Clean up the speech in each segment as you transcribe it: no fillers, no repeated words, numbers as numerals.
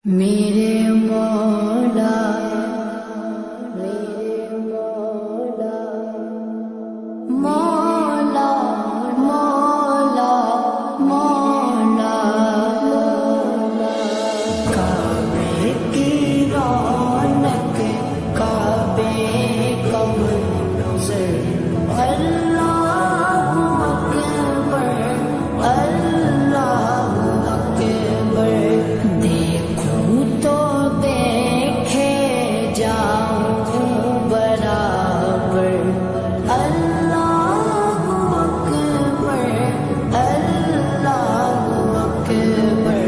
میرے مولا میرے مولا مولا مولا مولا کعبے کی رونق کعبے کا منظر اللہ اکبر اللہ اکبر دیکھوں تو دیکھے جاؤں برابر اللہ اکبر اللہ اکبر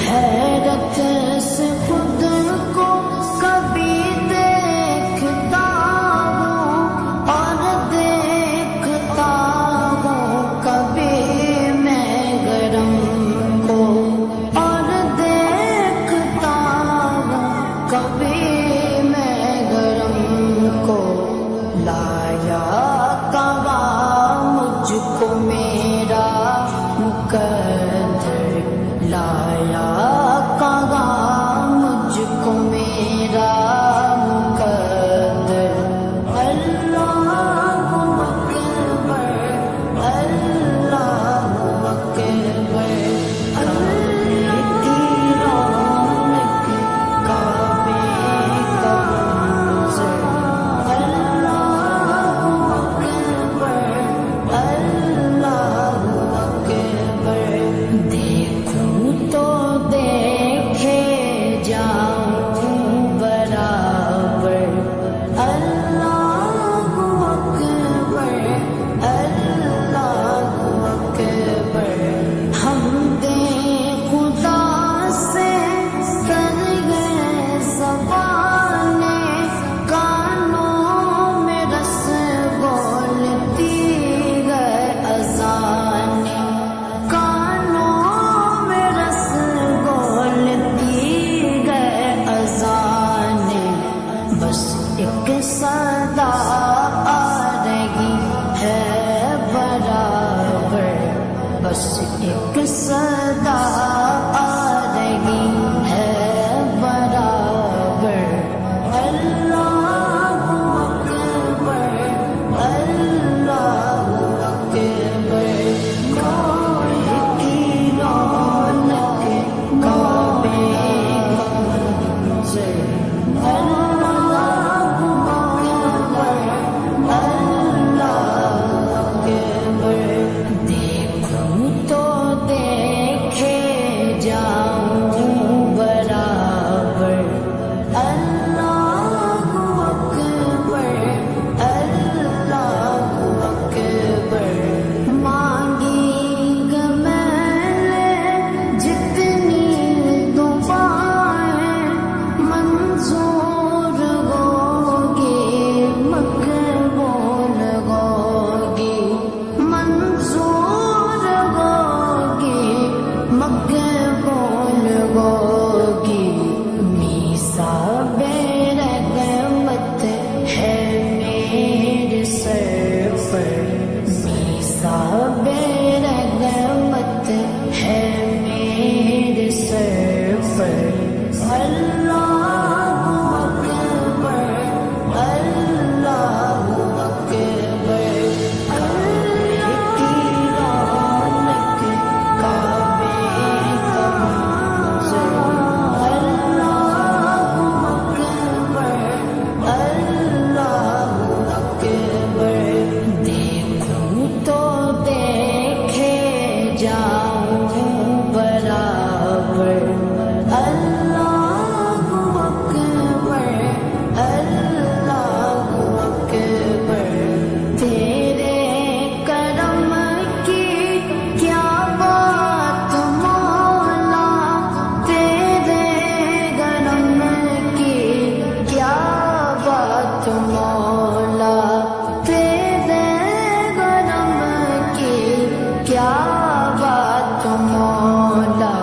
حیرت سے خود کو کبھی دیکھتا ہوں اور دیکھتا ہوں کبھی میں گرم کو اور دیکھتا ہوں کبھی میں گرم کو لایا کہاں مجھ کو میرا مقدر لایا کہاں مجھ کو میرا مقدر اللہ اکبر اللہ اکبر کعبے کی رونق کعبے کا منظر اللہ اکبر اللہ اکبر دیکھوں تو دیکھے جاؤں برابر اللہ اکبر اللہ اکبر ہم دے خدا سے کر گئے زبانیں کانوں میں رس بولتی گئے اذانیں کانوں میں رس بولتی گئے اذانیں بس ایک صدا آ رہی ہے برابر بس ایک صدا آ رہی ہے برابر اللہ اکبر اللہ اکبر کعبے کی رونق کعبے کا منظر اللہ اکبر اللہ اکبر دیکھوں تو دیکھے جاؤں برابر اللہ اکبر اللہ اکبر مانگی گے میں نے جتنی دعائیں منظور ہوگی مقبول ہوگی منظور ہوگی مقبول ہوگی میثاق رحمت ہے میرے سر پر میثاق رحمت ہے میرے سر پر اللہ اکبر اللہ اکبر کعبے کی رونق کعبے کا منظر اللہ اکبر اللہ اکبر دیکھوں تو دیکھے جاؤں برابر اللہ اکبر اللہ اکبر تیرے کرم کی کیا بات مولا تیرے کرم کی کیا بات مولا تیرے کرم کی کیا بات مولا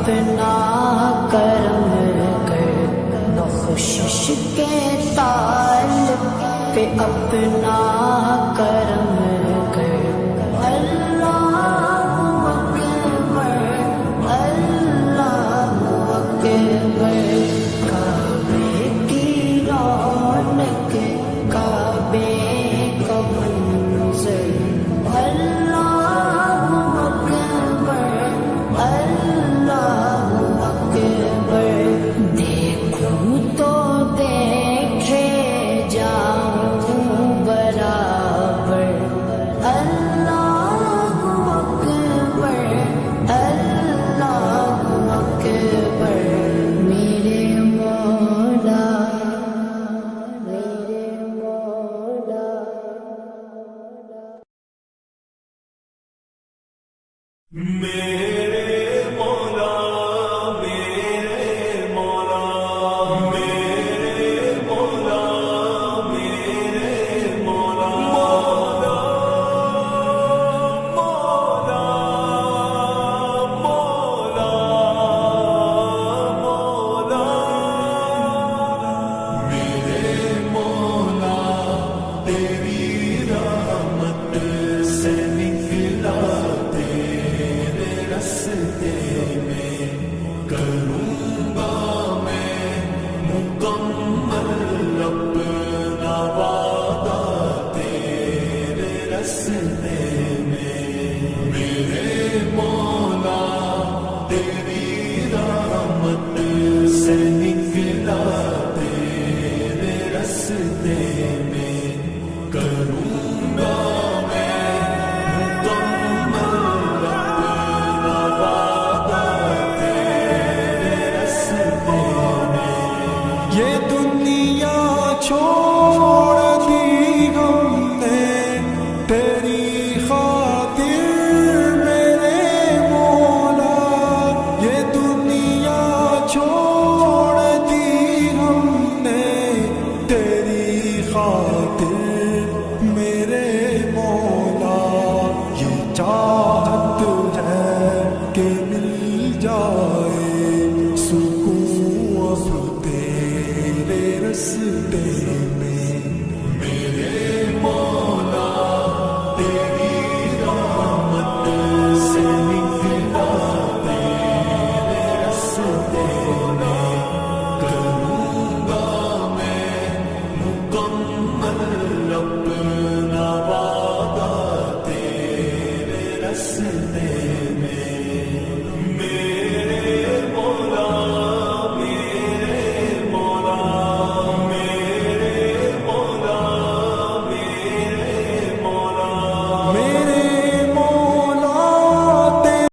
اپنا کرم کر بخشش کے طالب پہ اپنا کرم کر اللہ اکبر اللہ اکبر کعبے کی رونق کعبے کا منظر اللہ اکبر اللہ اکبر دیکھوں تو دیکھے جاؤں برابر اللہ اکبر اللہ اکبر میرے مولا میرے مولا میرے مولا میرے مولا میرے مولا میرے مولا مولا مولا مولا میرے مولا تیری رحمت سے نکلا رستے میں کروں گا میں مکمل اپنا وعدہ تیرے رستے میں میرے مولا تیری رحمت سے نکلا تیرے رستے میں کروں گا چھوڑ دی ہم نے تیری خاطر میرے مولا یہ دنیا چھوڑ دی ہم نے تیری خاطر میرے مولا یہ چاہت ہے کہ مل جائے سکون اب تیرے رستے